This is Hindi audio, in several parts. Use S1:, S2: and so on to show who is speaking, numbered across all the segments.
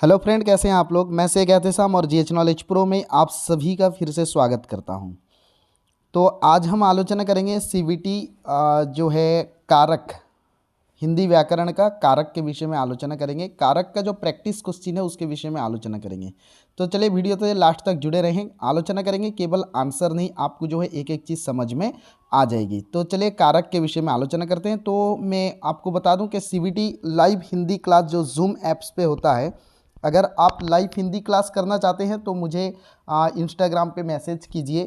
S1: हेलो फ्रेंड, कैसे हैं आप लोग। मैं से कहते साम और जीएच नॉलेज प्रो में आप सभी का फिर से स्वागत करता हूं। तो आज हम आलोचना करेंगे सीवीटी जो है कारक, हिंदी व्याकरण का कारक के विषय में आलोचना करेंगे। कारक का जो प्रैक्टिस क्वेश्चन है उसके विषय में आलोचना करेंगे। तो चलिए वीडियो तो लास्ट तक जुड़े रहें, आलोचना करेंगे। केवल आंसर नहीं, आपको जो है एक एक चीज़ समझ में आ जाएगी। तो चलिए कारक के विषय में आलोचना करते हैं। तो मैं आपको बता दूं कि सीवीटी लाइव हिंदी क्लास जो जूम ऐप्स पे होता है, अगर आप लाइव हिंदी क्लास करना चाहते हैं तो मुझे इंस्टाग्राम पे मैसेज कीजिए।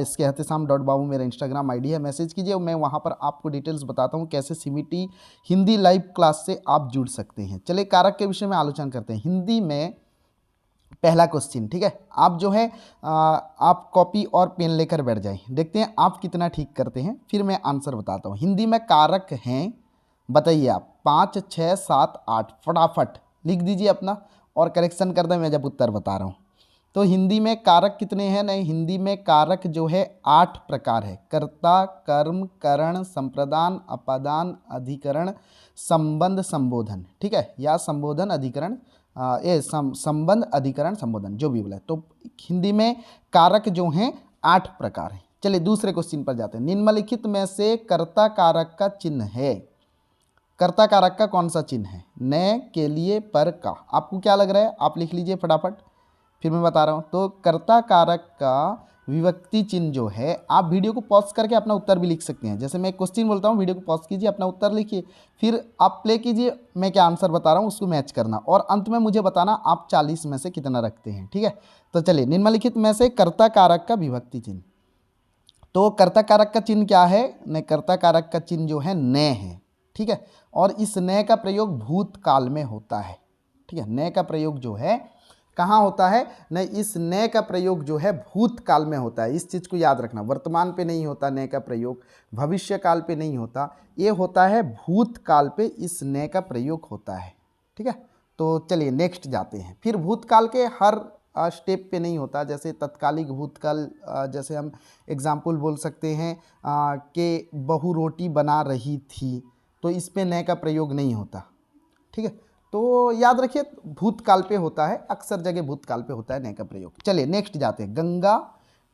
S1: इसके एहतेसाम.बाबू मेरा इंस्टाग्राम आईडी है, मैसेज कीजिए। मैं वहाँ पर आपको डिटेल्स बताता हूँ कैसे सीवीटी हिंदी लाइव क्लास से आप जुड़ सकते हैं। चलिए कारक के विषय में आलोचना करते हैं। हिंदी में पहला क्वेश्चन, ठीक है। आप जो है आप कॉपी और पेन लेकर बैठ जाएं, देखते हैं आप कितना ठीक करते हैं, फिर मैं आंसर बताता हूँ। हिंदी में कारक हैं, बताइए आप 5, 6, 7, 8, फटाफट लिख दीजिए अपना और करेक्शन कर दें मैं जब उत्तर बता रहा हूँ। तो हिंदी में कारक कितने हैं? नहीं, हिंदी में कारक जो है 8 प्रकार है। कर्ता, कर्म, करण, संप्रदान, अपादान, अधिकरण, संबंध, संबोधन, ठीक है, या संबोधन अधिकरण, संबंध अधिकरण संबोधन, जो भी बोला है। तो हिंदी में कारक जो हैं 8 प्रकार हैं। चलिए दूसरे क्वेश्चन पर जाते हैं। निम्नलिखित में से कर्ता कारक का चिन्ह है। कर्ता कारक का कौन सा चिन्ह है? न, के लिए, पर, का। आपको क्या लग रहा है? आप लिख लीजिए फटाफट, फिर मैं बता रहा हूँ। तो कर्ता कारक का विभक्ति चिन्ह जो है, आप वीडियो को पॉज करके अपना उत्तर भी लिख सकते हैं। जैसे मैं क्वेश्चन बोलता हूँ, वीडियो को पॉज कीजिए, अपना उत्तर लिखिए, फिर आप प्ले कीजिए, मैं क्या आंसर बता रहा हूँ उसको मैच करना, और अंत में मुझे बताना आप 40 में से कितना रखते हैं, ठीक है। तो चलिए, निम्नलिखित में से कर्ता कारक का विभक्ति चिन्ह। तो कर्ता कारक का चिन्ह क्या है? न, कर्ता कारक का चिन्ह जो है न है, ठीक है। और इस न का प्रयोग भूतकाल में होता है, ठीक है। न का प्रयोग जो है कहाँ होता है? न, इस न का प्रयोग जो है भूतकाल में होता है। इस चीज़ को याद रखना, वर्तमान पे नहीं होता न का प्रयोग, भविष्य काल पे नहीं होता, ये होता है भूतकाल पे इस न का प्रयोग होता है, ठीक है। तो चलिए नेक्स्ट जाते हैं। फिर भूतकाल के हर स्टेप पे नहीं होता, जैसे तत्कालिक भूतकाल, जैसे हम एग्जाम्पल बोल सकते हैं कि बहू रोटी बना रही थी, तो इस पे न का प्रयोग नहीं होता, ठीक है। तो याद रखिए भूतकाल पे होता है, अक्सर जगह भूतकाल पे होता है न का प्रयोग। चलिए नेक्स्ट जाते हैं। गंगा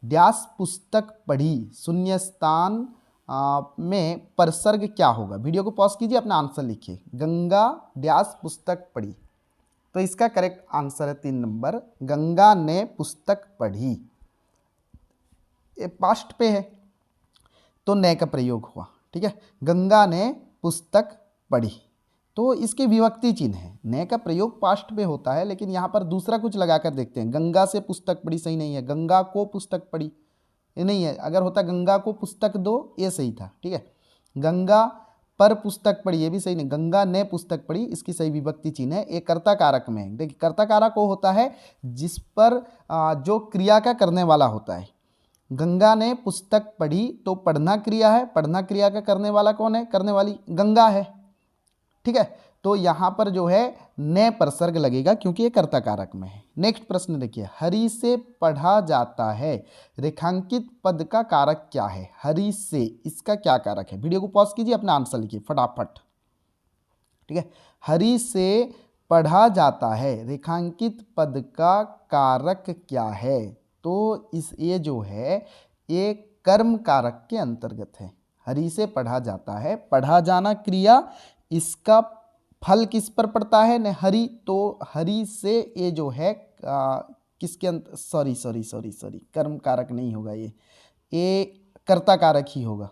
S1: व्यास पुस्तक पढ़ी, शून्य स्थान में परसर्ग क्या होगा? वीडियो को पॉज कीजिए, अपना आंसर लिखिए। गंगा व्यास पुस्तक पढ़ी, तो इसका करेक्ट आंसर है 3 नंबर, गंगा ने पुस्तक पढ़ी। ये पास्ट पे है तो न का प्रयोग हुआ, ठीक है। गंगा ने पुस्तक पढ़ी, तो इसके विभक्ति चिन्ह है। न का प्रयोग पास्ट पे होता है, लेकिन यहाँ पर दूसरा कुछ लगाकर देखते हैं। गंगा से पुस्तक पढ़ी सही नहीं है, गंगा को पुस्तक पढ़ी ये नहीं है। अगर होता गंगा को पुस्तक दो, ये सही था, ठीक है। गंगा पर पुस्तक पढ़ी, ये भी सही नहीं। गंगा ने पुस्तक पढ़ी, इसकी सही विभक्ति चिन्ह है। एक कर्ता कारक में है। देखिए कर्ता कारक वो होता है जिस पर जो क्रिया का करने वाला होता है। गंगा ने पुस्तक पढ़ी, तो पढ़ना क्रिया है, पढ़ना क्रिया का करने वाला कौन है? करने वाली गंगा है, ठीक है। तो यहाँ पर जो है न परसर्ग लगेगा क्योंकि ये कर्ता कारक में है। नेक्स्ट प्रश्न देखिए। हरि से पढ़ा जाता है, रेखांकित पद का कारक क्या है? हरि से, इसका क्या कारक है? वीडियो को पॉज कीजिए, अपना आंसर लिखिए फटाफट, ठीक है। हरि से पढ़ा जाता है, रेखांकित पद का कारक क्या है? तो इस ये जो है ये कर्म कारक के अंतर्गत है। हरि से पढ़ा जाता है, पढ़ा जाना क्रिया, इसका फल किस पर पड़ता है? न, हरि। तो हरि से ये जो है किसके अंत सॉरी सॉरी सॉरी सॉरी कर्म कारक नहीं होगा, ये कर्ता कारक ही होगा,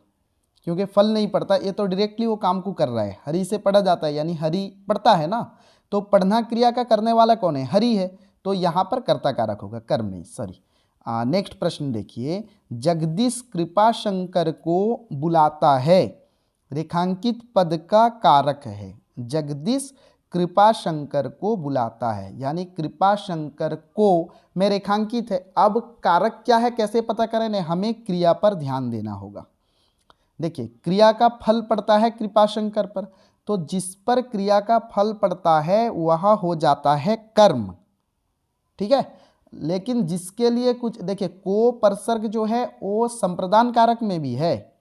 S1: क्योंकि फल नहीं पड़ता, ये तो डायरेक्टली वो काम को कर रहा है। हरि से पढ़ा जाता है यानी हरि पढ़ता है ना, तो पढ़ना क्रिया का करने वाला कौन है? हरि है, तो यहाँ पर कर्ता कारक होगा, कर्म नहीं, सॉरी। नेक्स्ट प्रश्न देखिए। जगदीश कृपाशंकर को बुलाता है, रेखांकित पद का कारक है। जगदीश कृपाशंकर को बुलाता है, यानी कृपाशंकर को में रेखांकित है। अब कारक क्या है कैसे पता करें? ने हमें क्रिया पर ध्यान देना होगा। देखिए क्रिया का फल पड़ता है कृपाशंकर पर, तो जिस पर क्रिया का फल पड़ता है वह हो जाता है कर्म, ठीक है। लेकिन जिसके लिए कुछ, देखिए को परसर्ग जो है वो संप्रदान कारक में भी है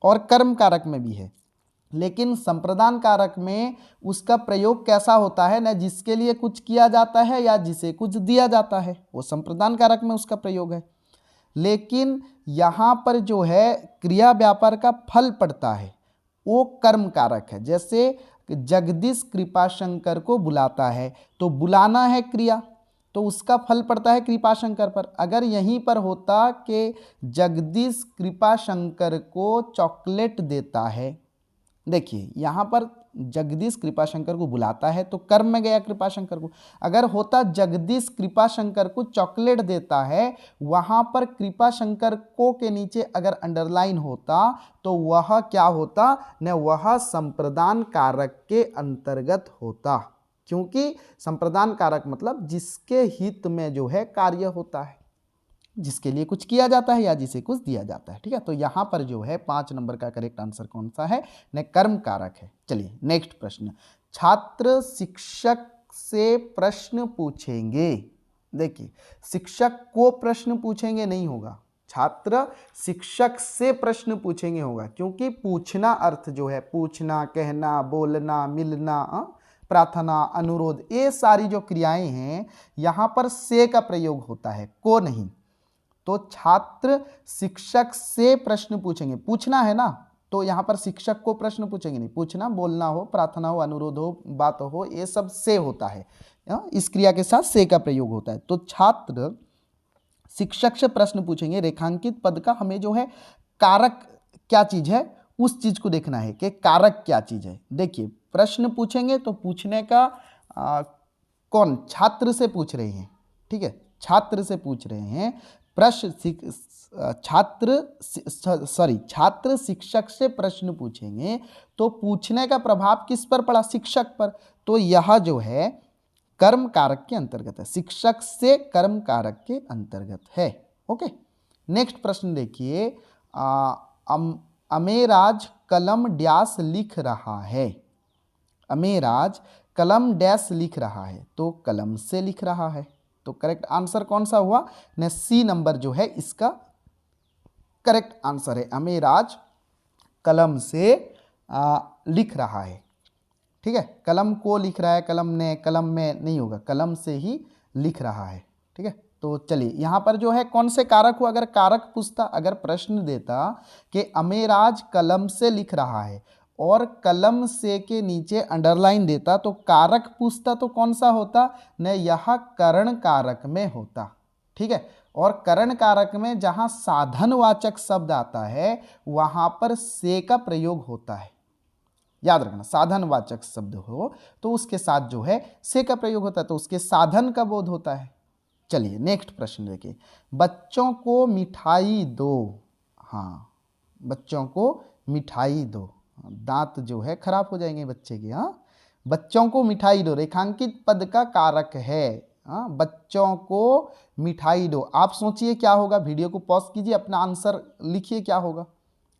S1: और कर्म कारक में भी है। लेकिन संप्रदान कारक में उसका प्रयोग कैसा होता है, न जिसके लिए कुछ किया जाता है या जिसे कुछ दिया जाता है, वो संप्रदान कारक में उसका प्रयोग है। लेकिन यहाँ पर जो है क्रिया व्यापार का फल पड़ता है वो कर्म कारक है। जैसे जगदीश कृपाशंकर को बुलाता है, तो बुलाना है क्रिया, तो उसका फल पड़ता है कृपाशंकर पर। अगर यहीं पर होता कि जगदीश कृपाशंकर को चॉकलेट देता है, देखिए यहाँ पर जगदीश कृपाशंकर को बुलाता है तो कर्म में गया कृपाशंकर को। अगर होता जगदीश कृपाशंकर को चॉकलेट देता है, वहाँ पर कृपाशंकर को के नीचे अगर अंडरलाइन होता तो वह क्या होता, न वह संप्रदान कारक के अंतर्गत होता, क्योंकि संप्रदान कारक मतलब जिसके हित में जो है कार्य होता है, जिसके लिए कुछ किया जाता है या जिसे कुछ दिया जाता है। ठीक है, तो यहाँ पर जो है 5 नंबर का करेक्ट आंसर कौन सा है, न कर्म कारक है। चलिए नेक्स्ट प्रश्न, छात्र शिक्षक से प्रश्न पूछेंगे। देखिए शिक्षक को प्रश्न पूछेंगे नहीं होगा, छात्र शिक्षक से प्रश्न पूछेंगे होगा, क्योंकि पूछना अर्थ जो है पूछना, कहना, बोलना, मिलना, प्रार्थना, अनुरोध, ये सारी जो क्रियाएं हैं यहाँ पर से का प्रयोग होता है, को नहीं। तो छात्र शिक्षक से प्रश्न पूछेंगे, पूछना है ना, तो यहाँ पर शिक्षक को प्रश्न पूछेंगे नहीं। पूछना, बोलना हो, प्रार्थना हो, अनुरोध हो, बात हो, ये सब से होता है, इस क्रिया के साथ से का प्रयोग होता है। तो छात्र शिक्षक से प्रश्न पूछेंगे। रेखांकित पद का हमें जो है कारक क्या चीज है उस चीज को देखना है कि कारक क्या चीज है। देखिए प्रश्न पूछेंगे तो पूछने का कौन, छात्र से पूछ रहे हैं। ठीक है, छात्र से पूछ रहे हैं प्रश्न, छात्र शिक्षक से प्रश्न पूछेंगे तो पूछने का प्रभाव किस पर पड़ा, शिक्षक पर। तो यह जो है कर्म कारक के अंतर्गत है, शिक्षक से कर्म कारक के अंतर्गत है। ओके, नेक्स्ट प्रश्न देखिए, अमेराज कलम डैश लिख रहा है। अमेराज कलम डैश लिख रहा है, तो कलम से लिख रहा है। तो करेक्ट आंसर कौन सा हुआ, न सी नंबर जो है इसका करेक्ट आंसर है। अमेराज कलम से लिख रहा है। ठीक है, कलम को लिख रहा है, कलम ने, कलम में नहीं होगा, कलम से ही लिख रहा है। ठीक है, तो चलिए यहाँ पर जो है कौन से कारक हुआ, अगर कारक पूछता, अगर प्रश्न देता कि अमेराज कलम से लिख रहा है और कलम से के नीचे अंडरलाइन देता तो कारक पूछता तो कौन सा होता, न यह करण कारक में होता। ठीक है, और करण कारक में जहां साधनवाचक शब्द आता है वहां पर से का प्रयोग होता है। याद रखना, साधनवाचक शब्द हो तो उसके साथ जो है से का प्रयोग होता है, तो उसके साधन का बोध होता है। चलिए नेक्स्ट प्रश्न देखिए, बच्चों को मिठाई दो। हाँ, बच्चों को मिठाई दो, दांत जो है खराब हो जाएंगे बच्चे के। हाँ, बच्चों को मिठाई दो रेखांकित पद का कारक है। हाँ, बच्चों को मिठाई दो। आप सोचिए क्या होगा, वीडियो को पॉज कीजिए, अपना आंसर लिखिए क्या होगा।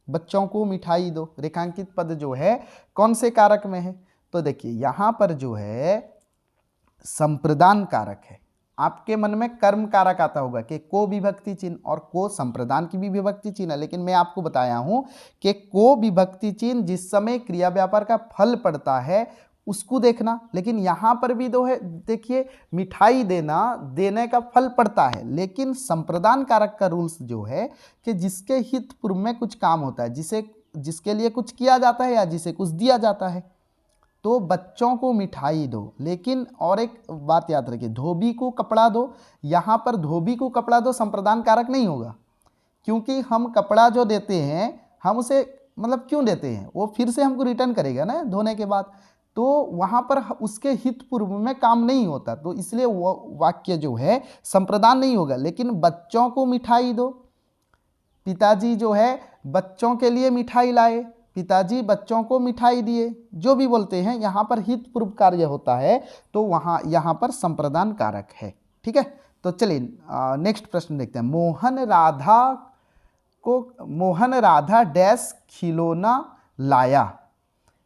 S1: बच्चों को मिठाई दो रेखांकित पद जो है कौन से कारक में है, तो देखिए यहां पर जो है संप्रदान कारक है। आपके मन में कर्म कारक आता होगा कि को विभक्ति चिन्ह, और को संप्रदान की भी विभक्ति चिन्ह है, लेकिन मैं आपको बताया हूं कि को विभक्ति चिन्ह जिस समय क्रिया व्यापार का फल पड़ता है उसको देखना। लेकिन यहां पर भी दो है, देखिए मिठाई देना, देने का फल पड़ता है, लेकिन संप्रदान कारक का रूल्स जो है कि जिसके हित पूर्व में कुछ काम होता है, जिसके लिए कुछ किया जाता है या जिसे कुछ दिया जाता है। तो बच्चों को मिठाई दो, लेकिन और एक बात याद रखिए, धोबी को कपड़ा दो। यहाँ पर धोबी को कपड़ा दो संप्रदान कारक नहीं होगा, क्योंकि हम कपड़ा जो देते हैं हम उसे मतलब क्यों देते हैं, वो फिर से हमको रिटर्न करेगा ना धोने के बाद, तो वहाँ पर उसके हित पूर्व में काम नहीं होता, तो इसलिए वो वाक्य जो है संप्रदान नहीं होगा। लेकिन बच्चों को मिठाई दो, पिताजी जो है बच्चों के लिए मिठाई लाए, पिताजी बच्चों को मिठाई दिए, जो भी बोलते हैं यहाँ पर हित पूर्व कार्य होता है, तो वहाँ यहाँ पर संप्रदान कारक है। ठीक है, तो चलिए नेक्स्ट प्रश्न देखते हैं, मोहन राधा डैश खिलौना लाया,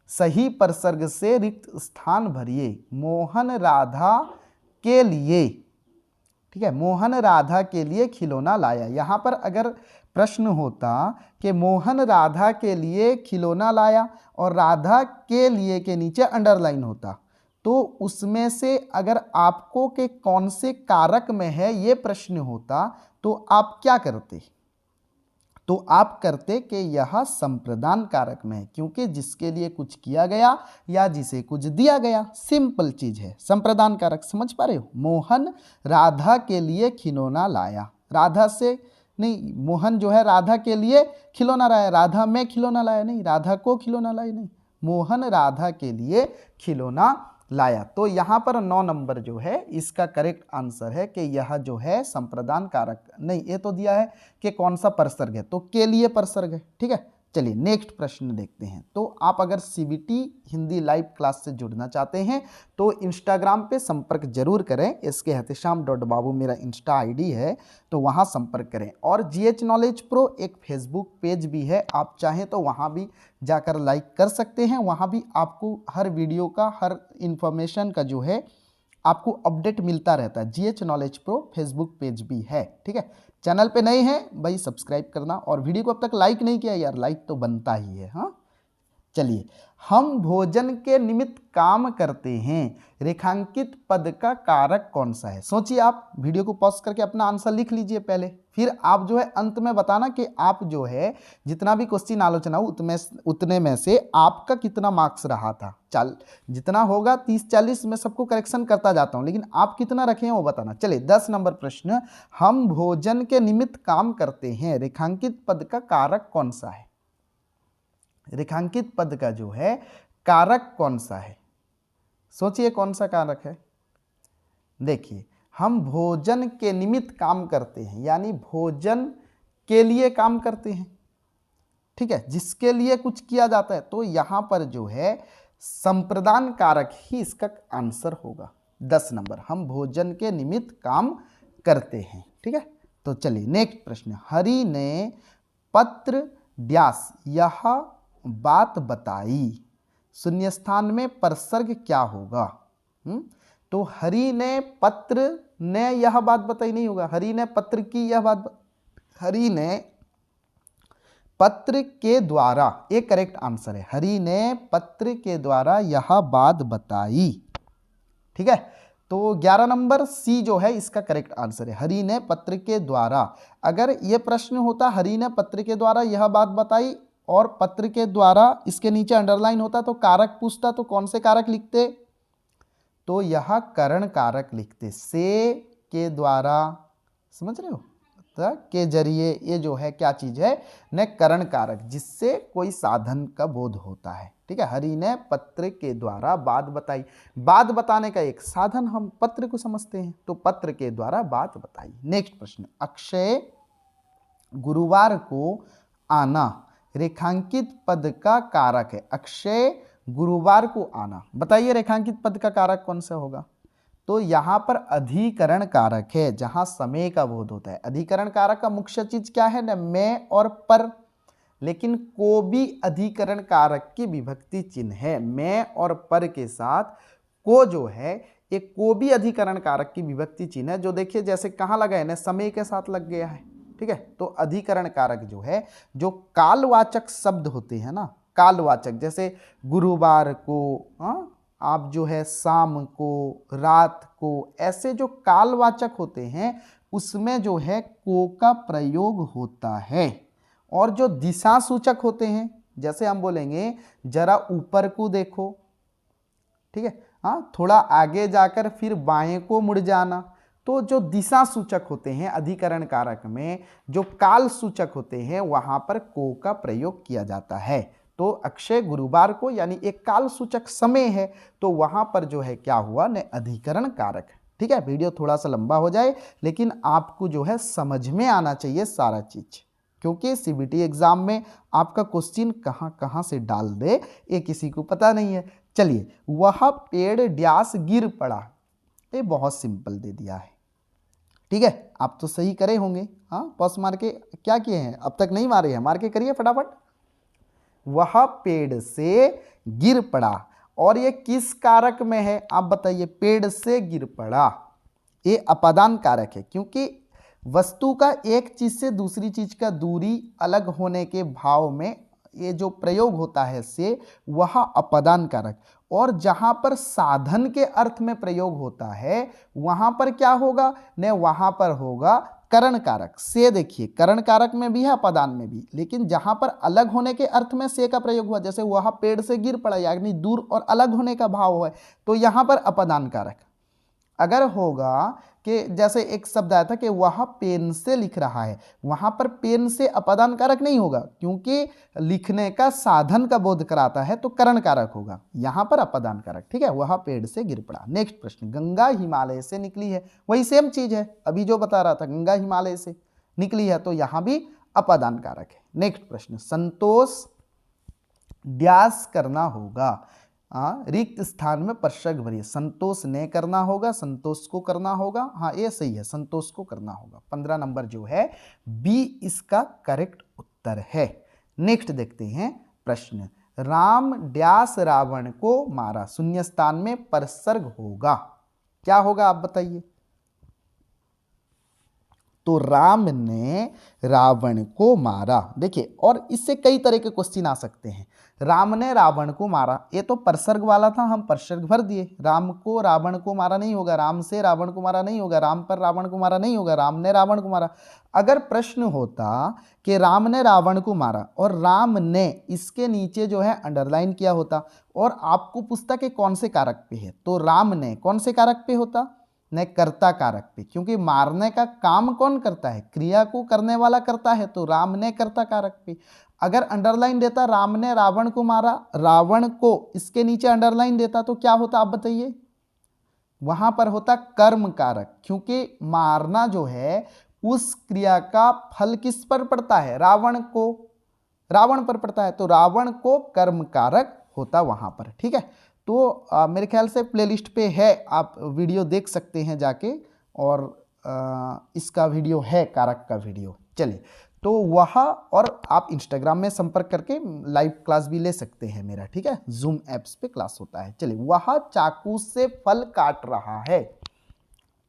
S1: सही प्रसर्ग से रिक्त स्थान भरिए। मोहन राधा के लिए, ठीक है, मोहन राधा के लिए खिलौना लाया। यहाँ पर अगर प्रश्न होता कि मोहन राधा के लिए खिलौना लाया और राधा के लिए के नीचे अंडरलाइन होता, तो उसमें से अगर आपको के कौन से कारक में है ये प्रश्न होता तो आप क्या करते? तो आप करते कि यह संप्रदान कारक में है, क्योंकि जिसके लिए कुछ किया गया या जिसे कुछ दिया गया, सिंपल चीज है, संप्रदान कारक। समझ पा रहे हो? मोहन राधा के लिए खिलौना लाया, राधा से नहीं, मोहन जो है राधा के लिए खिलौना लाया, राधा में खिलौना लाया नहीं, राधा को खिलौना लाया नहीं, मोहन राधा के लिए खिलौना लाया। तो यहाँ पर 9 नंबर जो है इसका करेक्ट आंसर है कि यह जो है संप्रदान कारक नहीं, ये तो दिया है कि कौन सा परसर्ग है, तो के लिए परसर्ग है। ठीक है, चलिए नेक्स्ट प्रश्न देखते हैं। तो आप अगर सीबीटी हिंदी लाइव क्लास से जुड़ना चाहते हैं तो इंस्टाग्राम पे संपर्क जरूर करें, SKEhtesham.babu मेरा इंस्टा आईडी है, तो वहाँ संपर्क करें। और GH नॉलेज प्रो एक फेसबुक पेज भी है, आप चाहें तो वहाँ भी जाकर लाइक कर सकते हैं, वहाँ भी आपको हर वीडियो का, हर इंफॉर्मेशन का जो है आपको अपडेट मिलता रहता है। GH knowledge pro Facebook page भी है। ठीक है, चैनल पे नए हैं भाई सब्सक्राइब करना, और वीडियो को अब तक लाइक नहीं किया यार, लाइक तो बनता ही है। हाँ, चलिए, हम भोजन के निमित्त काम करते हैं, रेखांकित पद का कारक कौन सा है? सोचिए, आप वीडियो को पॉज करके अपना आंसर लिख लीजिए पहले, फिर आप जो है अंत में बताना कि आप जो है जितना भी क्वेश्चन आलोचना हो उतने में से आपका कितना मार्क्स रहा था। चल, जितना होगा 30-40 में सबको करेक्शन करता जाता हूं, लेकिन आप कितना रखे हैं वो बताना। चलिए 10 नंबर प्रश्न, हम भोजन के निमित्त काम करते हैं, रेखांकित पद का कारक कौन सा है? रेखांकित पद का जो है कारक कौन सा है? सोचिए कौन सा कारक है। देखिए, हम भोजन के निमित्त काम करते हैं, यानी भोजन के लिए काम करते हैं। ठीक है, जिसके लिए कुछ किया जाता है, तो यहां पर जो है संप्रदान कारक ही इसका आंसर होगा। 10 नंबर, हम भोजन के निमित्त काम करते हैं। ठीक है, तो चलिए नेक्स्ट प्रश्न, हरि ने पत्र व्यास यह बात बताई, शून्य स्थान में परसर्ग क्या होगा? तो हरि ने पत्र ने यह बात बताई नहीं होगा, हरि ने पत्र की यह बात, हरि ने पत्र के द्वारा, एक करेक्ट आंसर है, हरि ने पत्र के द्वारा यह बात बताई। ठीक है, तो 11 नंबर सी जो है इसका करेक्ट आंसर है, हरि ने पत्र के द्वारा। अगर यह प्रश्न होता हरि ने पत्र के द्वारा यह बात बताई और पत्र के द्वारा इसके नीचे अंडरलाइन होता तो कारक पूछता, तो कौन से कारक लिखते? तो यह करण कारक लिखते, से के द्वारा, समझ रहे हो, के जरिए, ये जो है क्या चीज है न, करण कारक, जिससे कोई साधन का बोध होता है। ठीक है, हरि ने पत्र के द्वारा बात बताई, बात बताने का एक साधन हम पत्र को समझते हैं, तो पत्र के द्वारा बात बताई। नेक्स्ट प्रश्न, अक्षय गुरुवार को आना रेखांकित पद का कारक है, अक्षय गुरुवार को आना, बताइए रेखांकित पद का कारक कौन सा होगा? तो यहां पर अधिकरण कारक है, जहां समय का बोध होता है। अधिकरण कारक का मुख्य चीज क्या है ना, मैं और पर, लेकिन को भी अधिकरण कारक की विभक्ति चिन्ह है, मैं और पर के साथ को जो है एक को भी अधिकरण कारक की विभक्ति चिन्ह है, जो देखिए जैसे कहां लगा है ना, समय के साथ लग गया है। ठीक है, तो अधिकरण कारक जो है, जो कालवाचक शब्द होते हैं ना, कालवाचक, जैसे गुरुवार को, आप जो है शाम को, रात को, ऐसे जो कालवाचक होते हैं उसमें जो है को का प्रयोग होता है। और जो दिशा सूचक होते हैं, जैसे हम बोलेंगे जरा ऊपर को देखो, ठीक है, हाँ, थोड़ा आगे जाकर फिर बाएं को मुड़ जाना, तो जो दिशा सूचक होते हैं अधिकरण कारक में, जो काल सूचक होते हैं, वहां पर को का प्रयोग किया जाता है। तो अक्षय गुरुवार को, यानी एक काल सूचक समय है, तो वहां पर जो है क्या हुआ न, अधिकरण कारक। ठीक है, वीडियो थोड़ा सा लंबा हो जाए, लेकिन आपको जो है समझ में आना चाहिए सारा चीज, क्योंकि सीबीटी एग्जाम में आपका क्वेश्चन कहाँ कहाँ से डाल दे ये किसी को पता नहीं है। चलिए, वह पेड़ ड्यास गिर पड़ा, ये बहुत सिंपल दे दिया है। ठीक है, आप तो सही करे होंगे, हाँ, पॉज मार के क्या किए हैं, अब तक नहीं मारे हैं, मार के करिए फटाफट। वह पेड़ से गिर पड़ा, और ये किस कारक में है आप बताइए? पेड़ से गिर पड़ा, ये अपादान कारक है, क्योंकि वस्तु का एक चीज से दूसरी चीज का दूरी अलग होने के भाव में ये जो प्रयोग होता है से, वह अपादान कारक। और जहां पर साधन के अर्थ में प्रयोग होता है वहां पर क्या होगा ने, वहां पर होगा करण कारक से। देखिए करण कारक में भी है अपादान में भी, लेकिन जहां पर अलग होने के अर्थ में से का प्रयोग हुआ, जैसे वह पेड़ से गिर पड़ा यानी दूर और अलग होने का भाव है, तो यहां पर अपादान कारक। अगर होगा कि जैसे एक शब्द आया था कि वह पेन से लिख रहा है, वहां पर पेन से अपादान कारक नहीं होगा क्योंकि लिखने का साधन का बोध कराता है, तो करण कारक होगा, यहां पर अपादान कारक। ठीक है, वह पेड़ से गिर पड़ा। नेक्स्ट प्रश्न, गंगा हिमालय से निकली है, वही सेम चीज है अभी जो बता रहा था, गंगा हिमालय से निकली है, तो यहां भी अपादान कारक है। नेक्स्ट प्रश्न, संतोष ड्यास करना होगा, रिक्त स्थान में प्रश्रग भरिए। संतोष ने करना होगा, संतोष को करना होगा, हाँ ये सही है, संतोष को करना होगा। 15 नंबर जो है बी इसका करेक्ट उत्तर है। नेक्स्ट देखते हैं प्रश्न, राम ड्यास रावण को मारा, शून्य स्थान में प्रसर्ग होगा, क्या होगा आप बताइए। तो राम ने रावण को मारा। देखिए और इससे कई तरह के क्वेश्चन आ सकते हैं। राम ने रावण को मारा, ये तो प्रसर्ग वाला था, हम प्रसर्ग भर दिए। राम को रावण को मारा नहीं होगा, राम से रावण को मारा नहीं होगा, राम पर रावण को मारा नहीं होगा, राम ने रावण को मारा। अगर प्रश्न होता कि राम ने रावण को मारा और राम ने इसके नीचे जो है अंडरलाइन किया होता और आपको पूछता कि कौन से कारक पे है, तो राम ने कौन से कारक पे होता ने, कर्ता कारक पे, क्योंकि मारने का काम कौन करता है, क्रिया को करने वाला करता है, तो राम ने कर्ता कारक पे। अगर अंडरलाइन देता राम ने रावण को मारा, रावण को इसके नीचे अंडरलाइन देता तो क्या होता आप बताइए, वहां पर होता कर्म कारक, क्योंकि मारना जो है उस क्रिया का फल किस पर पड़ता है, रावण को, रावण पर पड़ता है, तो रावण को कर्म कारक होता वहां पर। ठीक है, तो मेरे ख्याल से प्लेलिस्ट पे है, आप वीडियो देख सकते हैं जाके, और इसका वीडियो है कारक का वीडियो। चलिए, तो वह, और आप इंस्टाग्राम में संपर्क करके लाइव क्लास भी ले सकते हैं मेरा। ठीक है, जूम ऐप्स पे क्लास होता है। चलिए, वह चाकू से फल काट रहा है,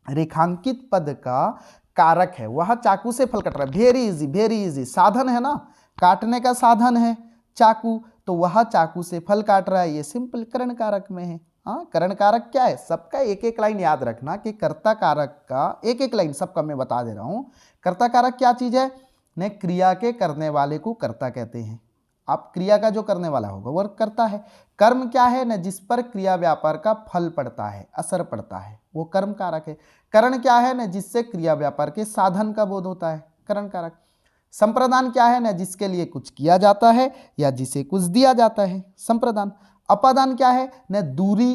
S1: रेखांकित पद का कारक है, वह चाकू से फल काट रहा है। वेरी इजी, वेरी इजी, साधन है ना, काटने का साधन है चाकू, तो वह चाकू से फल काट रहा है, ये सिंपल करण कारक में है। हाँ, करण कारक क्या है, सबका एक एक लाइन याद रखना कि कर्ता कारक का एक एक लाइन सबका मैं बता दे रहा हूं। कर्ता कारक क्या चीज है ने, क्रिया के करने वाले को कर्ता कहते हैं। आप क्रिया का जो करने वाला होगा वह कर्ता है। कर्म क्या है न, जिस पर क्रिया व्यापार का फल पड़ता है, असर पड़ता है, वो कर्म कारक है। करण क्या है न, जिससे क्रिया व्यापार के साधन का बोध होता है, करण कारक। संप्रदान क्या है न, जिसके लिए कुछ किया जाता है या जिसे कुछ दिया जाता है, संप्रदान। अपादान क्या है न, दूरी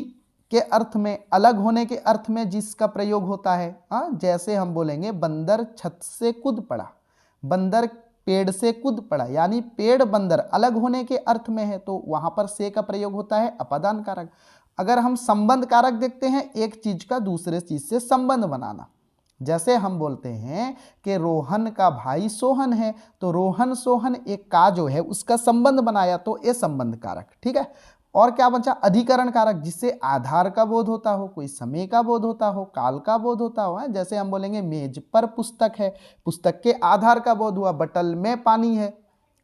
S1: के अर्थ में, अलग होने के अर्थ में जिसका प्रयोग होता है। जैसे हम बोलेंगे बंदर छत से कूद पड़ा, बंदर पेड़ से कूद पड़ा, यानी पेड़ बंदर अलग होने के अर्थ में है, तो वहां पर से का प्रयोग होता है अपादान कारक। अगर हम संबंध कारक देखते हैं, एक चीज का दूसरे चीज से संबंध बनाना, जैसे हम बोलते हैं कि रोहन का भाई सोहन है, तो रोहन सोहन एक का जो है उसका संबंध बनाया, तो ये संबंध कारक। ठीक है, और क्या बचा, अधिकरण कारक, जिससे आधार का बोध होता हो, कोई समय का बोध होता हो, काल का बोध होता हो। जैसे हम बोलेंगे मेज पर पुस्तक है, पुस्तक के आधार का बोध हुआ, बटल में पानी है,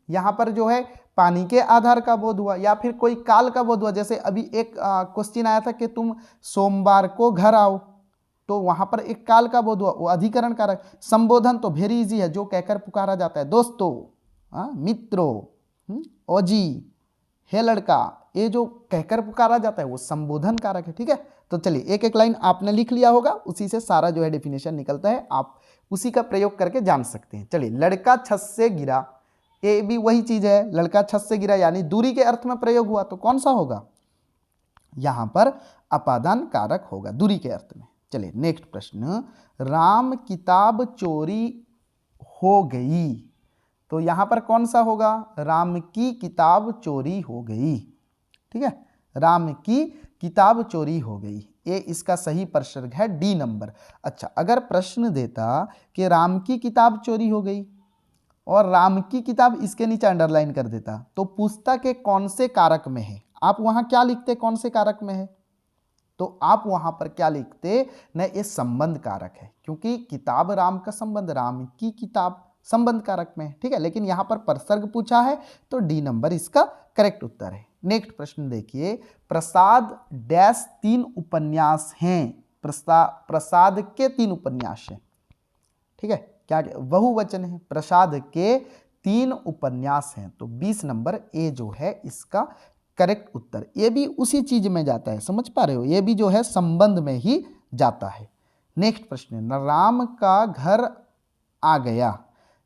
S1: यहाँ पर जो है पानी के आधार का बोध हुआ, या फिर कोई काल का बोध हुआ। जैसे अभी एक क्वेश्चन आया था कि तुम सोमवार को घर आओ, तो वहां पर एक काल का बोध हुआ, वो अधिकरण कारक। संबोधन तो वेरी इजी है, जो कहकर पुकारा जाता है, दोस्तों, मित्रों, ओजी, हे लड़का, ये जो कहकर पुकारा जाता है वो संबोधन कारक है। ठीक है, तो चलिए एक एक लाइन आपने लिख लिया होगा, उसी से सारा जो है डेफिनेशन निकलता है, आप उसी का प्रयोग करके जान सकते हैं। चलिए, लड़का छत से गिरा, ये भी वही चीज है, लड़का छत से गिरा यानी दूरी के अर्थ में प्रयोग हुआ, तो कौन सा होगा, यहां पर अपादान कारक होगा, दूरी के अर्थ में। चलिए नेक्स्ट प्रश्न, राम किताब चोरी हो गई, तो यहां पर कौन सा होगा, राम की किताब चोरी हो गई। ठीक है, राम की किताब चोरी हो गई, ये इसका सही प्रसर्ग है, डी नंबर। अच्छा, अगर प्रश्न देता कि राम की किताब चोरी हो गई और राम की किताब इसके नीचे अंडरलाइन कर देता, तो पूछता कि कौन से कारक में है, आप वहां क्या लिखते, कौन से कारक में है, तो आप वहां पर क्या लिखते न, ये संबंध कारक है, क्योंकि किताब राम का संबंध, राम की किताब संबंध कारक में है, ठीक है। लेकिन यहां पर परसर्ग पूछा है तो डी नंबर इसका करेक्ट उत्तर है। नेक्स्ट प्रश्न देखिए, प्रसाद डैश 3 उपन्यास हैं। प्रसाद के 3 उपन्यास हैं, ठीक है। क्या बहुवचन है, प्रसाद के 3 उपन्यास हैं, तो 20 नंबर ए जो है इसका करेक्ट उत्तर। ये भी उसी चीज में जाता है, समझ पा रहे हो, ये भी जो है संबंध में ही जाता है। नेक्स्ट प्रश्न, न राम का घर आ गया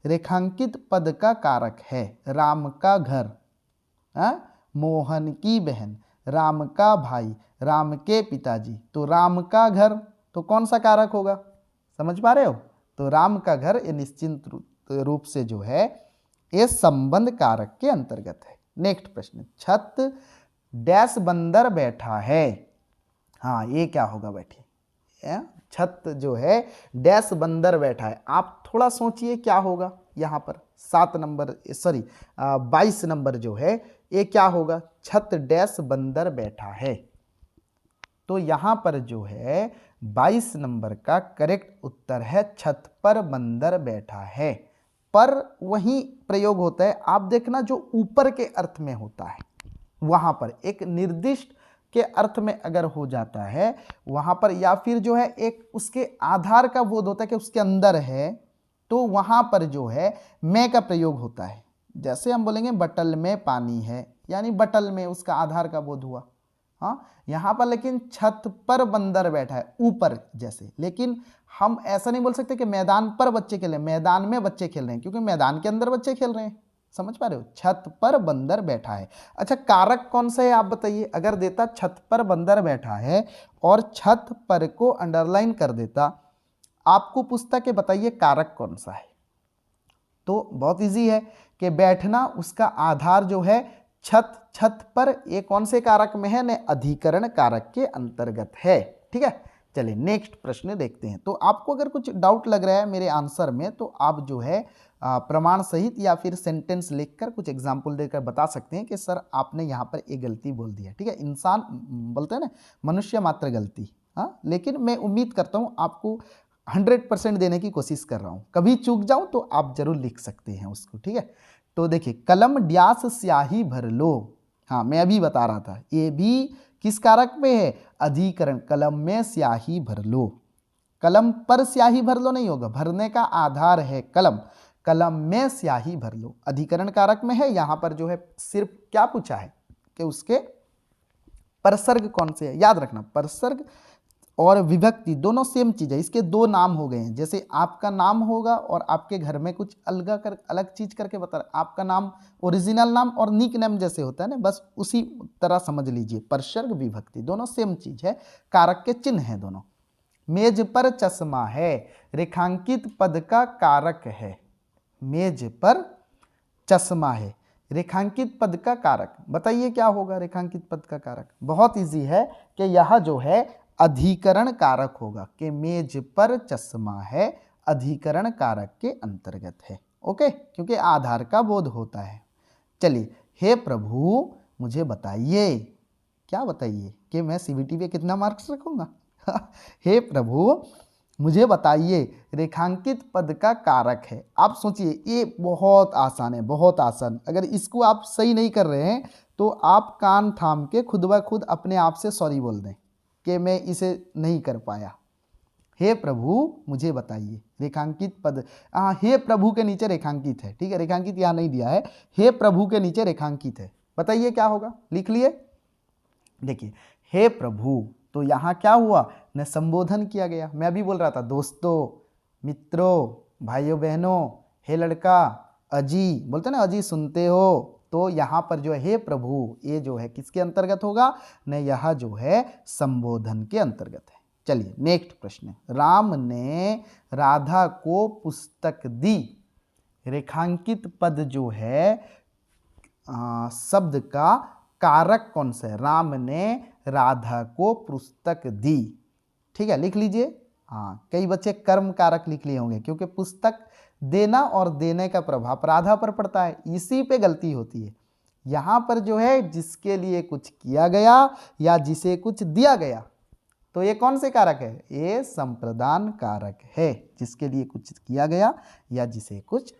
S1: रेखांकित पद का कारक है। राम का घर, मोहन की बहन, राम का भाई, राम के पिताजी, तो राम का घर तो कौन सा कारक होगा, समझ पा रहे हो। तो राम का घर ये निश्चित रूप से जो है ये संबंध कारक के अंतर्गत है। नेक्स्ट प्रश्न, छत डैश बंदर बैठा है। हाँ, ये क्या होगा बैठिए, छत जो है डैश बंदर बैठा है। आप थोड़ा सोचिए क्या होगा यहाँ पर। 22 नंबर जो है ये क्या होगा, छत डैश बंदर बैठा है। तो यहाँ पर जो है 22 नंबर का करेक्ट उत्तर है छत पर बंदर बैठा है। पर वही प्रयोग होता है, आप देखना जो ऊपर के अर्थ में होता है वहां पर एक निर्दिष्ट के अर्थ में अगर हो जाता है वहां पर, या फिर जो है एक उसके आधार का बोध होता है कि उसके अंदर है, तो वहां पर जो है मैं का प्रयोग होता है। जैसे हम बोलेंगे बटल में पानी है, यानी बटल में उसका आधार का बोध हुआ। हाँ, यहाँ पर लेकिन छत पर बंदर बैठा है ऊपर जैसे, लेकिन हम ऐसा नहीं बोल सकते कि मैदान पर बच्चे खेल रहे हैं, मैदान में बच्चे खेल रहे हैं, क्योंकि मैदान के अंदर बच्चे खेल रहे हैं, समझ पा रहे हो। छत पर बंदर बैठा है। अच्छा, कारक कौन सा है आप बताइए। अगर देता छत पर बंदर बैठा है और छत पर को अंडरलाइन कर देता, आपको पूछता कि बताइए कारक कौन सा है, तो बहुत इजी है कि बैठना उसका आधार जो है छत, छत पर ये कौन से कारक में है, ने अधिकरण कारक के अंतर्गत है, ठीक है। चलिए नेक्स्ट प्रश्न देखते हैं। तो आपको अगर कुछ डाउट लग रहा है मेरे आंसर में, तो आप जो है प्रमाण सहित या फिर सेंटेंस लिखकर कुछ एग्जाम्पल देकर बता सकते हैं कि सर आपने यहाँ पर एक गलती बोल दी है, ठीक है। इंसान बोलते हैं ना, मनुष्य मात्र गलती, हाँ, लेकिन मैं उम्मीद करता हूँ आपको 100% देने की कोशिश कर रहा हूँ। कभी चूक जाऊँ तो आप जरूर लिख सकते हैं उसको, ठीक है। तो देखिए, कलम ड्यास स्याही भर लो। हाँ, मैं अभी बता रहा था, ये भी किस कारक में है, अधिकरण। कलम में स्याही भर लो, कलम पर स्याही भर लो नहीं होगा, भरने का आधार है कलम, कलम में स्याही भर लो, अधिकरण कारक में है। यहां पर जो है सिर्फ क्या पूछा है कि उसके परसर्ग कौन से है। याद रखना, परसर्ग और विभक्ति दोनों सेम चीज है, इसके 2 नाम हो गए हैं। जैसे आपका नाम होगा और आपके घर में कुछ अलग चीज करके बता रहा, आपका नाम ओरिजिनल नाम और निक नेम जैसे होता है ना, बस उसी तरह समझ लीजिए। परसर्ग विभक्ति दोनों सेम चीज है, कारक के चिन्ह है दोनों। मेज पर चश्मा है रेखांकित पद का कारक है। मेज पर चश्मा है रेखांकित पद का कारक, बताइए क्या होगा रेखांकित पद का कारक। बहुत इजी है कि यह जो है अधिकरण कारक होगा, कि मेज पर चश्मा है अधिकरण कारक के अंतर्गत है, ओके, क्योंकि आधार का बोध होता है। चलिए, हे प्रभु मुझे बताइए, क्या बताइए कि मैं सीबीटी पे कितना मार्क्स रखूंगा हे प्रभु मुझे बताइए रेखांकित पद का कारक है। आप सोचिए, ये बहुत आसान है, बहुत आसान। अगर इसको आप सही नहीं कर रहे हैं तो आप कान थाम के खुद ब खुद अपने आप से सॉरी बोल दें कि मैं इसे नहीं कर पाया। हे प्रभु मुझे बताइए रेखांकित पद, हाँ, हे प्रभु के नीचे रेखांकित है, ठीक है, रेखांकित यहाँ नहीं दिया है, हे प्रभु के नीचे रेखांकित है। बताइए क्या होगा, लिख लिए। देखिए, हे प्रभु, तो यहाँ क्या हुआ, न संबोधन किया गया। मैं अभी बोल रहा था दोस्तों, मित्रों, भाइयों बहनों, हे लड़का, अजी, बोलते ना अजी सुनते हो, तो यहाँ पर जो है हे प्रभु, ये जो है किसके अंतर्गत होगा, न यह जो है संबोधन के अंतर्गत है। चलिए नेक्स्ट प्रश्न, राम ने राधा को पुस्तक दी। रेखांकित पद जो है शब्द का कारक कौन सा है, राम ने राधा को पुस्तक दी, ठीक है, लिख लीजिए। हाँ, कई बच्चे कर्म कारक लिख लिए होंगे, क्योंकि पुस्तक देना और देने का प्रभाव राधा पर पड़ता है, इसी पे गलती होती है। यहाँ पर जो है जिसके लिए कुछ किया गया या जिसे कुछ दिया गया, तो ये कौन से कारक है? ये संप्रदान कारक है, जिसके लिए कुछ किया गया या जिसे कुछ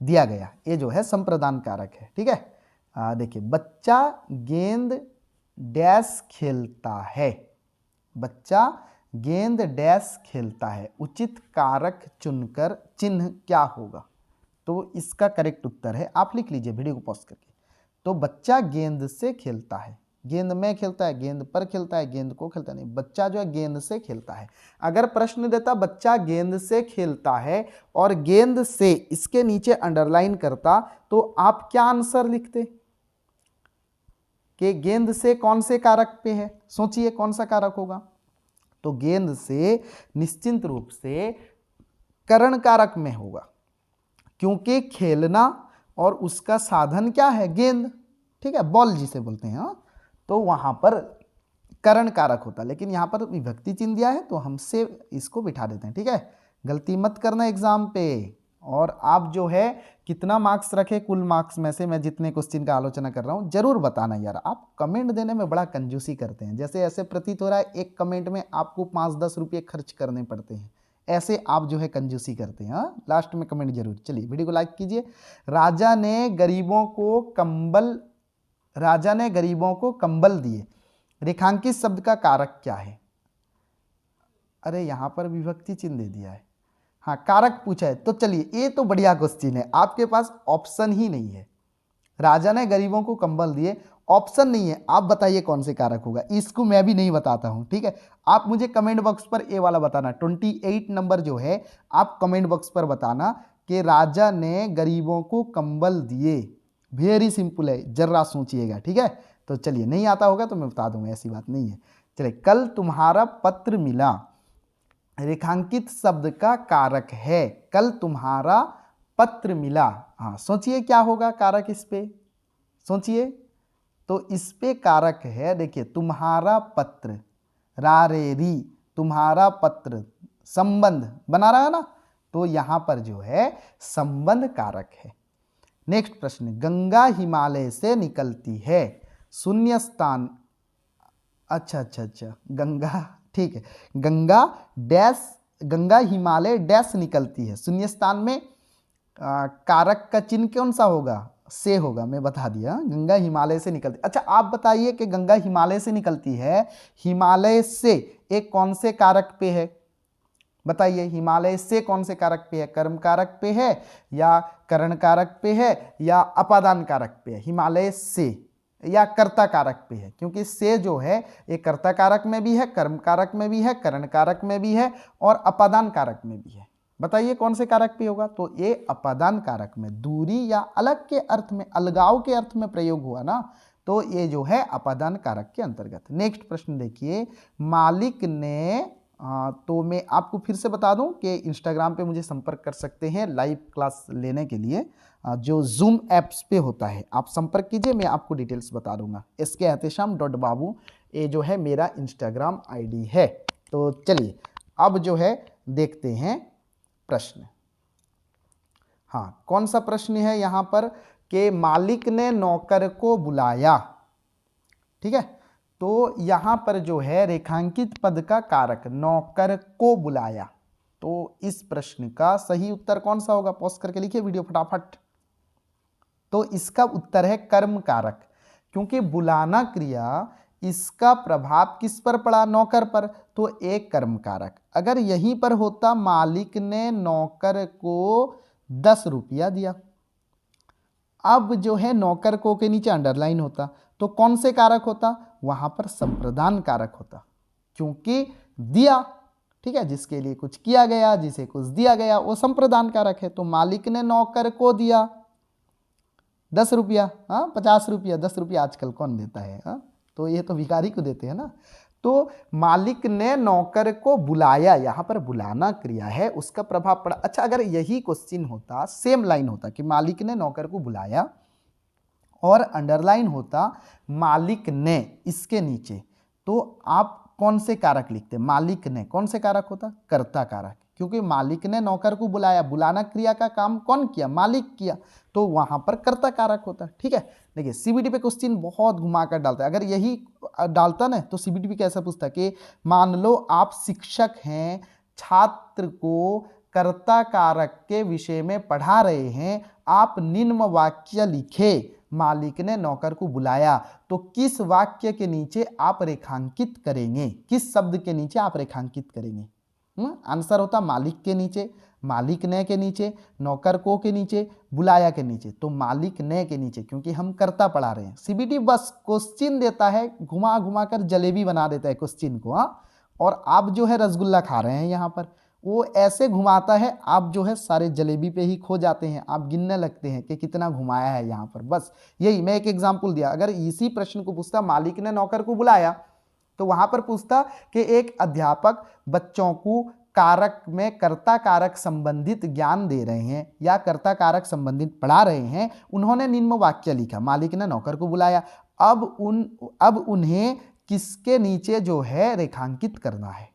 S1: दिया गया, ये जो है संप्रदान कारक है। ठीक है, देखिए बच्चा गेंद डैश खेलता है, बच्चा गेंद डैश खेलता है, उचित कारक चुनकर चिन्ह क्या होगा? तो इसका करेक्ट उत्तर है, आप लिख लीजिए वीडियो को पॉज करके। तो बच्चा गेंद से खेलता है, गेंद में खेलता है, गेंद पर खेलता है, गेंद को खेलता नहीं, बच्चा जो है गेंद से खेलता है। अगर प्रश्न देता बच्चा गेंद से खेलता है और गेंद से इसके नीचे अंडरलाइन करता, तो आप क्या आंसर लिखते कि गेंद से कौन से कारक पे है? सोचिए कौन सा कारक होगा? तो गेंद से निश्चित रूप से करण कारक में होगा, क्योंकि खेलना और उसका साधन क्या है? गेंद। ठीक है, बॉल जिसे बोलते हैं, तो वहां पर करण कारक होता, लेकिन यहां पर विभक्ति चिन्ह दिया है तो हमसे इसको बिठा देते हैं। ठीक है, गलती मत करना एग्जाम पे। और आप जो है कितना मार्क्स रखे कुल मार्क्स में से, मैं जितने क्वेश्चन का आलोचना कर रहा हूं जरूर बताना यार। आप कमेंट देने में बड़ा कंजूसी करते हैं, जैसे ऐसे प्रतीत हो रहा है एक कमेंट में आपको 5-10 रुपये खर्च करने पड़ते हैं, ऐसे आप जो है कंजूसी करते हैं। लास्ट में कमेंट जरूर। चलिए वीडियो को लाइक कीजिए। राजा ने गरीबों को कंबल दिए, रेखांकित शब्द का कारक क्या है? अरे यहां पर विभक्ति चिन्ह दे दिया है, हाँ कारक पूछा है। तो चलिए ये तो बढ़िया क्वेश्चन है, आपके पास ऑप्शन ही नहीं है। राजा ने गरीबों को कंबल दिए, ऑप्शन नहीं है, आप बताइए कौन से कारक होगा? इसको मैं भी नहीं बताता हूं। ठीक है, आप मुझे कमेंट बॉक्स पर ए वाला बताना, 28 नंबर जो है आप कमेंट बॉक्स पर बताना कि राजा ने गरीबों को कंबल दिए। वेरी सिंपल है, जरा सोचिएगा। ठीक है, तो चलिए नहीं आता होगा तो मैं बता दूंगा, ऐसी बात नहीं है। चलिए, कल तुम्हारा पत्र मिला, रेखांकित शब्द का कारक है। कल तुम्हारा पत्र मिला, हाँ सोचिए क्या होगा कारक इस पे, सोचिए। तो इस पे कारक है, देखिए तुम्हारा पत्र, रारेरी, तुम्हारा पत्र, संबंध बना रहा है ना, तो यहां पर जो है संबंध कारक है। नेक्स्ट प्रश्न, गंगा हिमालय से निकलती है, शून्य स्थान, अच्छा, गंगा, ठीक है, गंगा हिमालय डैश निकलती है, शून्य स्थान में कारक का चिन्ह कौन सा होगा? से होगा, मैं बता दिया, गंगा हिमालय से निकलती। अच्छा आप बताइए कि गंगा हिमालय से निकलती है, हिमालय से एक कौन से कारक पे है? बताइए, हिमालय से कौन से कारक पे है? कर्म कारक पे है या करण कारक पे है या अपादान कारक पे है? हिमालय से या कर्ता कारक पे है, क्योंकि से जो है ये कर्ता कारक में भी है, कर्म कारक में भी है, करण कारक में भी है और अपादान कारक में भी है। बताइए कौन से कारक पे होगा? तो ये अपादान कारक में, दूरी या अलग के अर्थ में, अलगाव के अर्थ में प्रयोग हुआ ना, तो ये जो है अपादान कारक के अंतर्गत। नेक्स्ट प्रश्न देखिए, मालिक ने, तो मैं आपको फिर से बता दूं कि इंस्टाग्राम पे मुझे संपर्क कर सकते हैं लाइव क्लास लेने के लिए, जो जूम ऐप्स पे होता है, आप संपर्क कीजिए, मैं आपको डिटेल्स बता दूंगा। SKEhtesham.babu ये जो है मेरा इंस्टाग्राम आईडी है। तो चलिए अब जो है देखते हैं प्रश्न। हाँ, कौन सा प्रश्न है यहां पर कि मालिक ने नौकर को बुलाया। ठीक है, तो यहां पर जो है रेखांकित पद का कारक, नौकर को बुलाया, तो इस प्रश्न का सही उत्तर कौन सा होगा? पॉज करके लिखिए वीडियो फटाफट। तो इसका उत्तर है कर्म कारक, क्योंकि बुलाना क्रिया, इसका प्रभाव किस पर पड़ा? नौकर पर, तो एक कर्म कारक। अगर यहीं पर होता मालिक ने नौकर को 10 रुपया दिया, अब जो है नौकर को के नीचे अंडरलाइन होता, तो कौन से कारक होता? वहां पर संप्रदान कारक होता, क्योंकि दिया, ठीक है, जिसके लिए कुछ किया गया, जिसे कुछ दिया गया, वो संप्रदान कारक है। तो मालिक ने नौकर को दिया 10 रुपया, 50 रुपया, 10 रुपया आजकल कौन देता है? तो ये तो भिखारी को देते हैं ना। तो मालिक ने नौकर को बुलाया, यहां पर बुलाना क्रिया है, उसका प्रभाव पड़ा। अच्छा अगर यही क्वेश्चन होता, सेम लाइन होता कि मालिक ने नौकर को बुलाया और अंडरलाइन होता मालिक ने इसके नीचे, तो आप कौन से कारक लिखते? मालिक ने कौन से कारक होता? कर्ता कारक, क्योंकि मालिक ने नौकर को बुलाया, बुलाना क्रिया का काम कौन किया? मालिक किया, तो वहां पर कर्ता कारक होता। ठीक है, देखिए सीबीटी पे क्वेश्चन बहुत घुमा कर डालता है। अगर यही डालता ना तो सीबीटी भी कैसा पूछता कि मान लो आप शिक्षक हैं, छात्र को कर्ता कारक के विषय में पढ़ा रहे हैं, आप निम्न वाक्य लिखे, मालिक ने नौकर को बुलाया, तो किस वाक्य के नीचे आप रेखांकित करेंगे, किस शब्द के नीचे आप रेखांकित करेंगे? आंसर होता मालिक के नीचे, मालिक ने के नीचे, नौकर को के नीचे, बुलाया के नीचे। तो मालिक ने के नीचे, क्योंकि हम कर्ता पढ़ा रहे हैं। सीबीटी बस क्वेश्चन देता है, घुमा घुमा कर जलेबी बना देता है क्वेश्चन को। हाँ, और आप जो है रसगुल्ला खा रहे हैं यहाँ पर, वो ऐसे घुमाता है, आप जो है सारे जलेबी पे ही खो जाते हैं, आप गिनने लगते हैं कि कितना घुमाया है यहाँ पर। बस यही मैं एक एग्जाम्पल दिया। अगर इसी प्रश्न को पूछता मालिक ने नौकर को बुलाया, तो वहां पर पूछता कि एक अध्यापक बच्चों को कारक में कर्ता कारक संबंधित ज्ञान दे रहे हैं या कर्ता कारक संबंधित पढ़ा रहे हैं, उन्होंने निम्न वाक्य लिखा, मालिक ने नौकर को बुलाया। अब उन्हें किसके नीचे जो है रेखांकित करना है?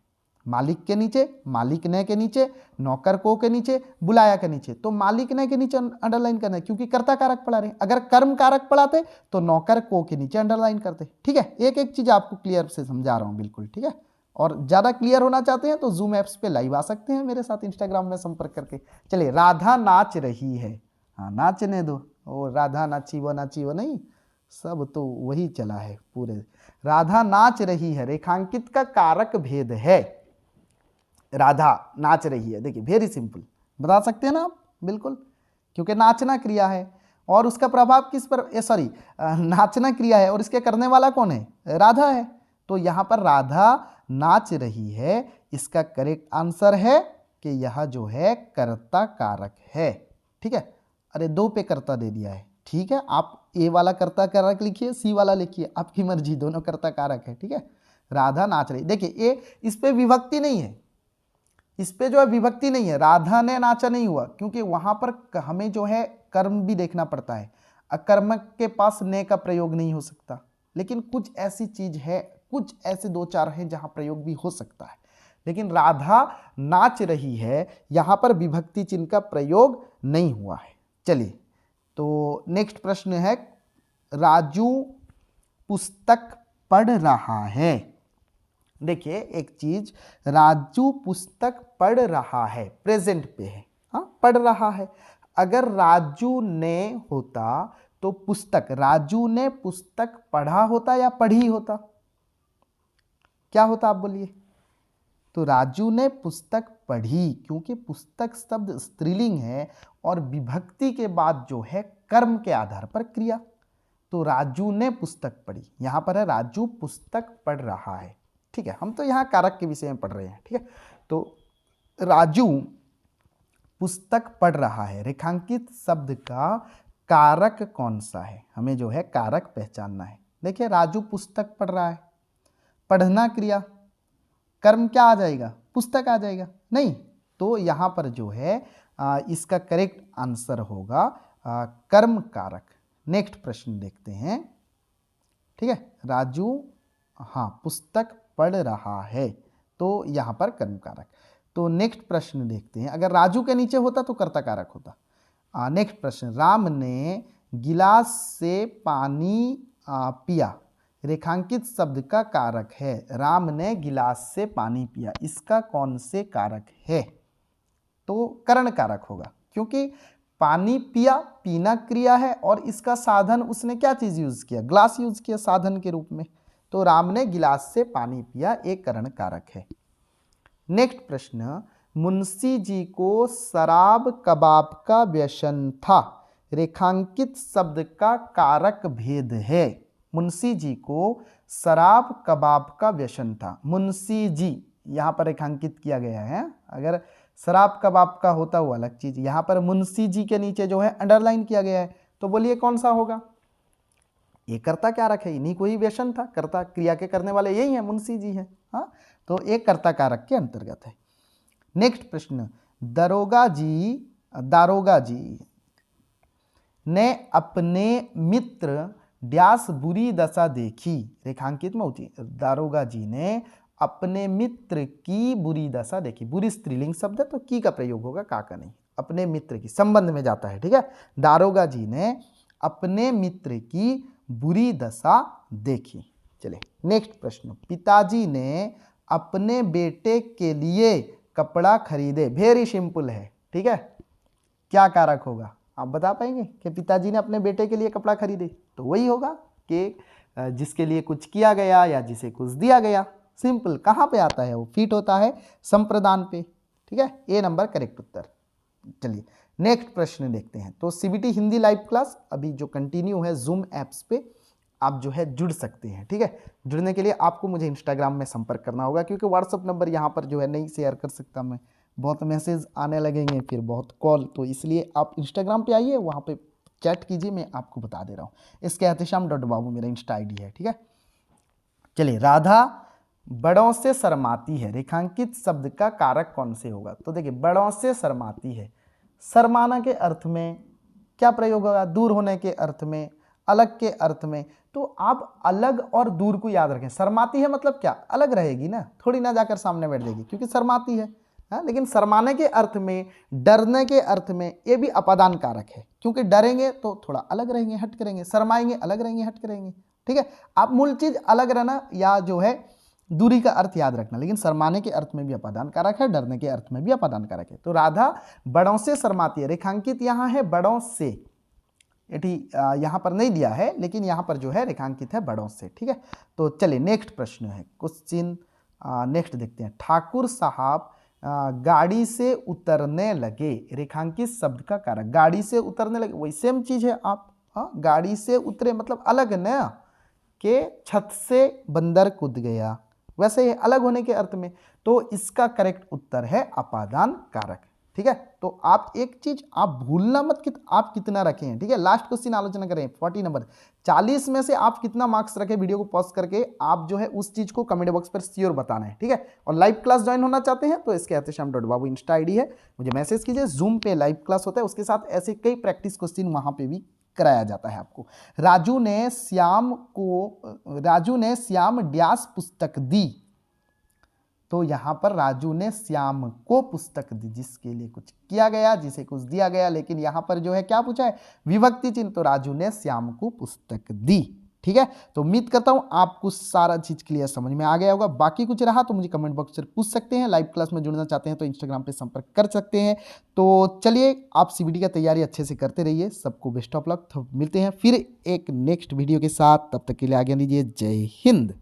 S1: मालिक के नीचे, मालिक ने के नीचे, नौकर को के नीचे, बुलाया के नीचे। तो मालिक ने के नीचे अंडरलाइन करना है, क्योंकि कर्ता कारक पढ़ा रहे हैं। अगर कर्म कारक पढ़ाते तो नौकर को के नीचे अंडरलाइन करते। ठीक है, एक एक चीज आपको क्लियर से समझा रहा हूं, बिल्कुल ठीक है। और ज्यादा क्लियर होना चाहते हैं तो जूम ऐप्स पे लाइव आ सकते हैं मेरे साथ, इंस्टाग्राम में संपर्क करके। चलिए, राधा नाच रही है। हाँ, नाचने दो, ओ राधा नाची वो नहीं, सब तो वही चला है पूरे। राधा नाच रही है, रेखांकित का कारक भेद है। राधा नाच रही है, देखिए वेरी सिंपल, बता सकते हैं ना आप, बिल्कुल, क्योंकि नाचना क्रिया है और उसका प्रभाव किस पर, नाचना क्रिया है और इसके करने वाला कौन है? राधा है। तो यहां पर राधा नाच रही है, इसका करेक्ट आंसर है कि यह जो है कर्ता कारक है। ठीक है, अरे 2 पे कर्ता दे दिया है। ठीक है, आप ए वाला कर्ता कारक लिखिए, सी वाला लिखिए, आपकी मर्जी, दोनों कर्ता कारक है। ठीक है, राधा नाच रही, देखिए ए, इस पे विभक्ति नहीं है, इस पे जो है विभक्ति नहीं है, राधा ने नाचा नहीं हुआ, क्योंकि वहां पर हमें जो है कर्म भी देखना पड़ता है। अकर्मक के पास ने का प्रयोग नहीं हो सकता, लेकिन कुछ ऐसी चीज है, कुछ ऐसे 2-4 हैं जहां प्रयोग भी हो सकता है। लेकिन राधा नाच रही है, यहां पर विभक्ति चिन्ह का प्रयोग नहीं हुआ है। चलिए, तो नेक्स्ट प्रश्न है, राजू पुस्तक पढ़ रहा है। देखिए एक चीज, राजू पुस्तक पढ़ रहा है, प्रेजेंट पे है, हाँ पढ़ रहा है। अगर राजू ने होता तो पुस्तक, राजू ने पुस्तक पढ़ा होता या पढ़ी होता? क्या होता आप बोलिए? तो राजू ने पुस्तक पढ़ी, क्योंकि पुस्तक शब्द स्त्रीलिंग है और विभक्ति के बाद जो है कर्म के आधार पर क्रिया। तो राजू ने पुस्तक पढ़ी, यहां पर है राजू पुस्तक पढ़ रहा है। ठीक है, हम तो यहाँ कारक के विषय में पढ़ रहे हैं। ठीक है, तो राजू पुस्तक पढ़ रहा है, रेखांकित शब्द का कारक कौन सा है? हमें जो है कारक पहचानना है। देखिए, राजू पुस्तक पढ़ रहा है, पढ़ना क्रिया, कर्म क्या आ जाएगा? पुस्तक आ जाएगा नहीं। तो यहाँ पर जो है इसका करेक्ट आंसर होगा कर्म कारक। नेक्स्ट प्रश्न देखते हैं। ठीक है, राजू हाँ पुस्तक पढ़ रहा है, तो यहाँ पर कर्म कारक। तो नेक्स्ट प्रश्न देखते हैं, अगर राजू के नीचे होता तो कर्ता कारक होता। नेक्स्ट प्रश्न, राम ने गिलास से पानी पिया, रेखांकित शब्द का कारक है। राम ने गिलास से पानी पिया, इसका कौन से कारक है? तो करण कारक होगा, क्योंकि पानी पिया, पीना क्रिया है और इसका साधन उसने क्या चीज यूज किया? ग्लास यूज किया साधन के रूप में। तो राम ने गिलास से पानी पिया, एक करण कारक है। नेक्स्ट प्रश्न, मुंशी जी को शराब कबाब का व्यसन था, रेखांकित शब्द का कारक भेद है। मुंशी जी को शराब कबाब का व्यसन था, मुंशी जी यहाँ पर रेखांकित किया गया है। अगर शराब कबाब का होता हुआ अलग चीज, यहाँ पर मुंशी जी के नीचे जो है अंडरलाइन किया गया है, तो बोलिए कौन सा होगा? ये कर्ता कारक है, इन्हीं को ही व्यसन था, कर्ता क्रिया के करने वाले यही है, मुंशी जी है। हाँ, तो एक कर्ता कारक के अंतर्गत है। नेक्स्ट प्रश्न, दारोगा जी ने अपने मित्र ड्यास बुरी दशा देखी, रेखांकित में होती है। दारोगा जी ने अपने मित्र की बुरी दशा देखी, बुरी स्त्रीलिंग शब्द है तो की का प्रयोग होगा, का नहीं। अपने मित्र की संबंध में जाता है। ठीक है, दारोगा जी ने अपने मित्र की बुरी दशा देखी। चलिए नेक्स्ट प्रश्न, पिताजी ने अपने बेटे के लिए कपड़ा खरीदे। वेरी सिंपल है, ठीक है। क्या कारक होगा आप बता पाएंगे कि पिताजी ने अपने बेटे के लिए कपड़ा खरीदे? तो वही होगा कि जिसके लिए कुछ किया गया या जिसे कुछ दिया गया। सिंपल, कहाँ पे आता है वो? फिट होता है संप्रदान पे, ठीक है। ए नंबर करेक्ट उत्तर। चलिए नेक्स्ट प्रश्न देखते हैं। तो सीबीटी हिंदी लाइव क्लास अभी जो कंटिन्यू है जूम ऐप्स पे, आप जो है जुड़ सकते हैं, ठीक है। जुड़ने के लिए आपको मुझे इंस्टाग्राम में संपर्क करना होगा, क्योंकि व्हाट्सअप नंबर यहाँ पर जो है नहीं शेयर कर सकता मैं, बहुत मैसेज आने लगेंगे, फिर बहुत कॉल, तो इसलिए आप इंस्टाग्राम पे आइए, वहाँ पे चैट कीजिए, मैं आपको बता दे रहा हूँ। इसके एहतेशाम.बाबू मेरा इंस्टा आईडी है, ठीक है। चलिए, राधा बड़ों से शर्माती है, रेखांकित शब्द का कारक कौन से होगा? तो देखिए, बड़ों से शर्माती है, शर्माना के अर्थ में क्या प्रयोग होगा? दूर होने के अर्थ में, अलग के अर्थ में। तो आप अलग और दूर को याद रखें। शर्माती है मतलब क्या? अलग रहेगी ना, थोड़ी ना जाकर सामने बैठ जाएगी, क्योंकि शर्माती है। हाँ, लेकिन शर्माने के अर्थ में, डरने के अर्थ में, ये भी अपादान कारक है, क्योंकि डरेंगे तो थोड़ा अलग रहेंगे, हट करेंगे, शर्माएंगे अलग रहेंगे, हट करेंगे, ठीक है। आप मूल चीज अलग रहना या जो है दूरी का अर्थ याद रखना, लेकिन शर्माने के अर्थ में भी अपादान कारक है, डरने के अर्थ में भी अपादान कारक है। तो राधा बड़ों से शर्माती है, रेखांकित यहाँ है बड़ों से, यहाँ पर नहीं दिया है, लेकिन यहाँ पर जो है रेखांकित है बड़ों से, ठीक है। तो चलिए नेक्स्ट प्रश्न है, क्वेश्चन नेक्स्ट देखते हैं। ठाकुर साहब गाड़ी से उतरने लगे, रेखांकित शब्द का कारक। गाड़ी से उतरने लगे, वही सेम चीज है आप, हाँ, गाड़ी से उतरे मतलब अलग न, के छत से बंदर कूद गया, वैसे ही अलग होने के अर्थ में। तो इसका करेक्ट उत्तर है अपादान कारक, ठीक है। तो आप एक चीज आप भूलना मत कि आप कितना रखे हैं, ठीक है। लास्ट क्वेश्चन आलोचना करें, 40 नंबर, 40 में से आप कितना मार्क्स रखे, वीडियो को पॉज करके आप जो है उस चीज को कमेंट बॉक्स पर श्योर बताना है, ठीक है। और लाइव क्लास ज्वाइन होना चाहते हैं तो इसके एहतेशाम.बाबू इंस्टा आईडी है, मुझे मैसेज कीजिए। जूम पे लाइव क्लास होता है, उसके साथ ऐसे कई प्रैक्टिस क्वेश्चन वहां पे भी कराया जाता है आपको। राजू ने श्याम ड्यास पुस्तक दी, तो यहां पर राजू ने श्याम को पुस्तक दी, जिसके लिए कुछ किया गया, जिसे कुछ दिया गया, लेकिन यहां पर जो है क्या पूछा है? विभक्ति चिन्ह। तो राजू ने श्याम को पुस्तक दी, ठीक है। तो उम्मीद करता हूं आपको सारा चीज क्लियर समझ में आ गया होगा। बाकी कुछ रहा तो मुझे कमेंट बॉक्स से पूछ सकते हैं। लाइव क्लास में जुड़ना चाहते हैं तो इंस्टाग्राम पे संपर्क कर सकते हैं। तो चलिए, आप सीबीटी का तैयारी अच्छे से करते रहिए। सबको बेस्ट ऑफ लक। तो मिलते हैं फिर एक नेक्स्ट वीडियो के साथ, तब तक के लिए आज्ञा दीजिए। जय हिंद।